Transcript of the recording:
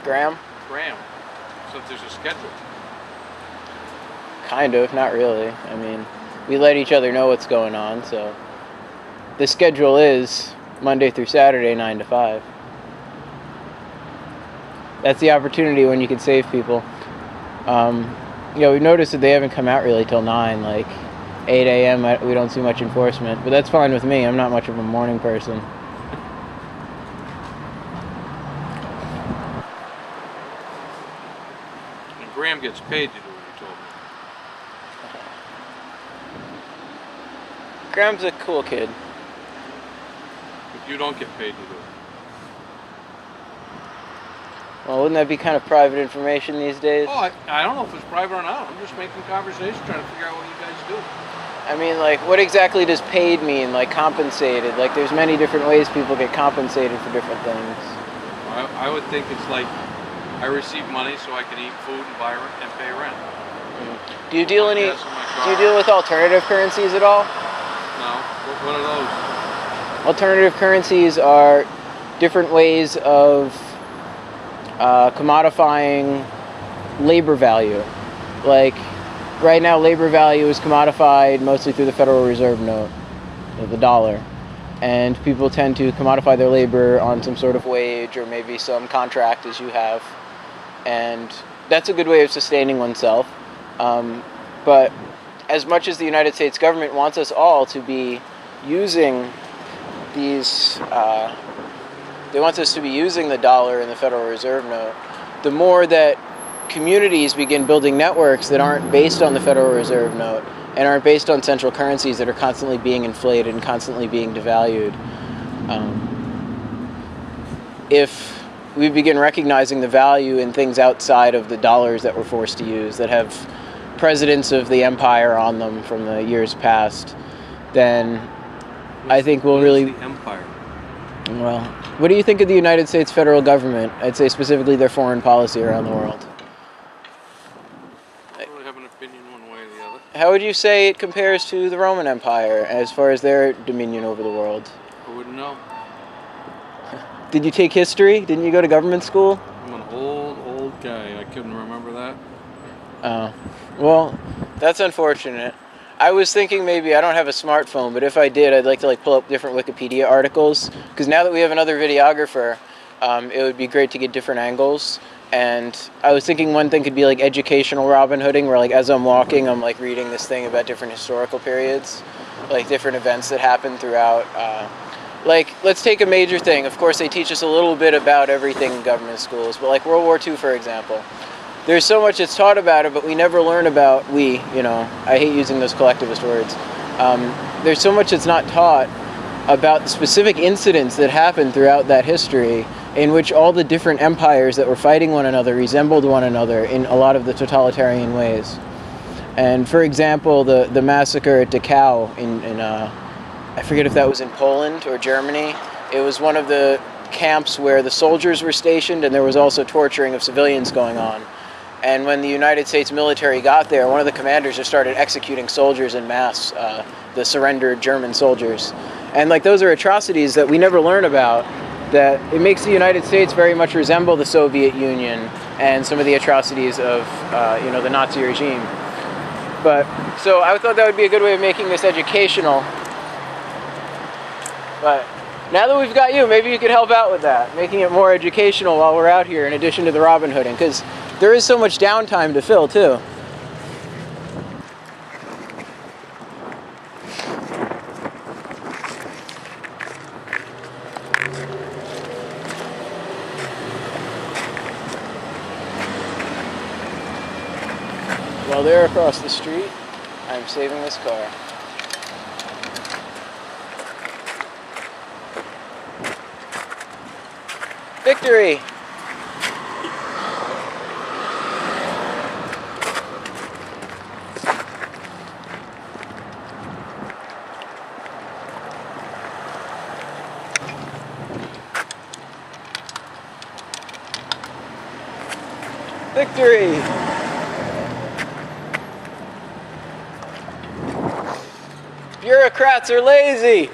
Graham? Graham. So if there's a schedule. Kind of, not really. I mean, we let each other know what's going on, so the schedule is Monday through Saturday, 9 to 5. That's the opportunity when you can save people. You know, we've noticed that they haven't come out really till 9, like 8 a.m. We don't see much enforcement, but that's fine with me. I'm not much of a morning person. And Graham gets paid to do what he told me. Graham's a cool kid. But you don't get paid to do it. Well, wouldn't that be kind of private information these days? Oh, I don't know if it's private or not. I'm just making conversation, trying to figure out what you guys do. I mean, like, what exactly does paid mean? Like, compensated? Like, there's many different ways people get compensated for different things. I would think it's like I receive money so I can eat food and buy rent and pay rent. Do you deal with alternative currencies at all? No. What are those? Alternative currencies are different ways of commodifying labor value. Like, right now, labor value is commodified mostly through the Federal Reserve note, the dollar. And people tend to commodify their labor on some sort of wage or maybe some contract as you have. And that's a good way of sustaining oneself. But as much as the United States government wants us all to be using these, they want us to be using the dollar and the Federal Reserve note, the more that communities begin building networks that aren't based on the Federal Reserve note and aren't based on central currencies that are constantly being inflated and constantly being devalued. If we begin recognizing the value in things outside of the dollars that we're forced to use, that have presidents of the empire on them from the years past, then I think we'll really... the empire? Well, what do you think of the United States federal government? I'd say specifically their foreign policy around the world. I don't really have an opinion one way or the other. How would you say it compares to the Roman Empire as far as their dominion over the world? I wouldn't know. Did you take history? Didn't you go to government school? I'm an old guy. I couldn't remember that. Oh, well, that's unfortunate. I was thinking maybe I don't have a smartphone, but if I did, I'd like to pull up different Wikipedia articles, because now that we have another videographer, it would be great to get different angles. And I was thinking one thing could be like educational Robin Hooding, where as I'm walking, I'm reading this thing about different historical periods, like different events that happened throughout. Let's take a major thing. Of course, they teach us a little bit about everything in government schools, but World War II, for example. There's so much that's taught about it, but we never learn about, I hate using those collectivist words. There's so much that's not taught about the specific incidents that happened throughout that history, in which all the different empires that were fighting one another resembled one another in a lot of the totalitarian ways. And for example, the massacre at Dachau in I forget if that was in Poland or Germany. It was one of the camps where the soldiers were stationed, and there was also torturing of civilians going on. And when the United States military got there, one of the commanders just started executing soldiers en masse, the surrendered German soldiers. And those are atrocities that we never learn about, that it makes the United States very much resemble the Soviet Union and some of the atrocities of the Nazi regime. So I thought that would be a good way of making this educational. But now that we've got you, maybe you could help out with that, making it more educational while we're out here, in addition to the Robin Hooding, because there is so much downtime to fill, too. While they're across the street, I'm saving this car. Victory! Victory! Bureaucrats are lazy!